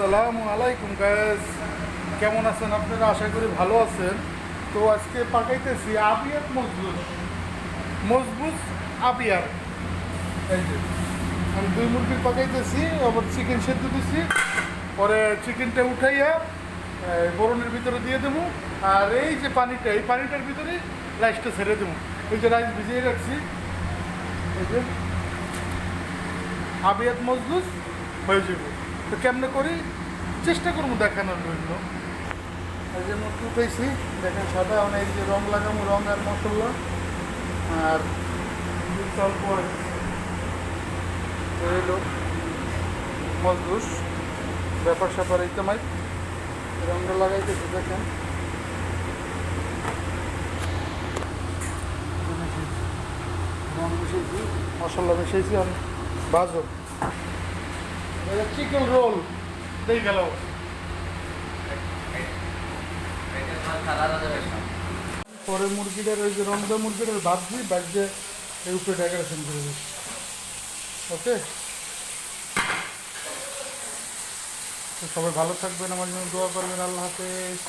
আসসালামু আলাইকুম গাইস, কেমন আছেন আপনারা? আশা করি ভালো আছেন। তো আজকে পাকাইতেছি আবিয়াত মজবুত মজবুত আবিয়াত। এই যে আমি দুই মুরগি পাকাইতেছি, আবার চিকেন সেদ্ধ দিছি, পরে চিকেনটা উঠাইয়া বরণের ভিতরে দিয়ে দেবো। আর এই যে পানিটা, এই পানিটার ভিতরে রাইসটা ছেড়ে দেবো। এই যে রাইস ভিজিয়ে রাখছি, এই যে আবিয়াত মজবুত হয়ে যাবে। তো কেমনে করি চেষ্টা করবো দেখানোর জন্য। এই যে মতো উঠেছি, দেখেন সাদা অনেক যে রং লাগাবো, রং আর মশলা আর অল্প এলো মজবুত ব্যাপার স্যাপার। এই তো মাই রংটা লাগাইতেছি, দেখেন রং মিশিয়েছি, মশলা মিশিয়েছি। আমি বাজব চিকেন রোল দিয়ে গেল। পরে মুরগিটার ওই যে রংদা মুরগিটার ভাবছি বাজে এই উপরে ডেকোরেশন করে দিচ্ছি। ওকে, তো সবাই ভালো থাকবেন, আমার জন্য দোয়া করবেন। আল্লাহ হাফেজ।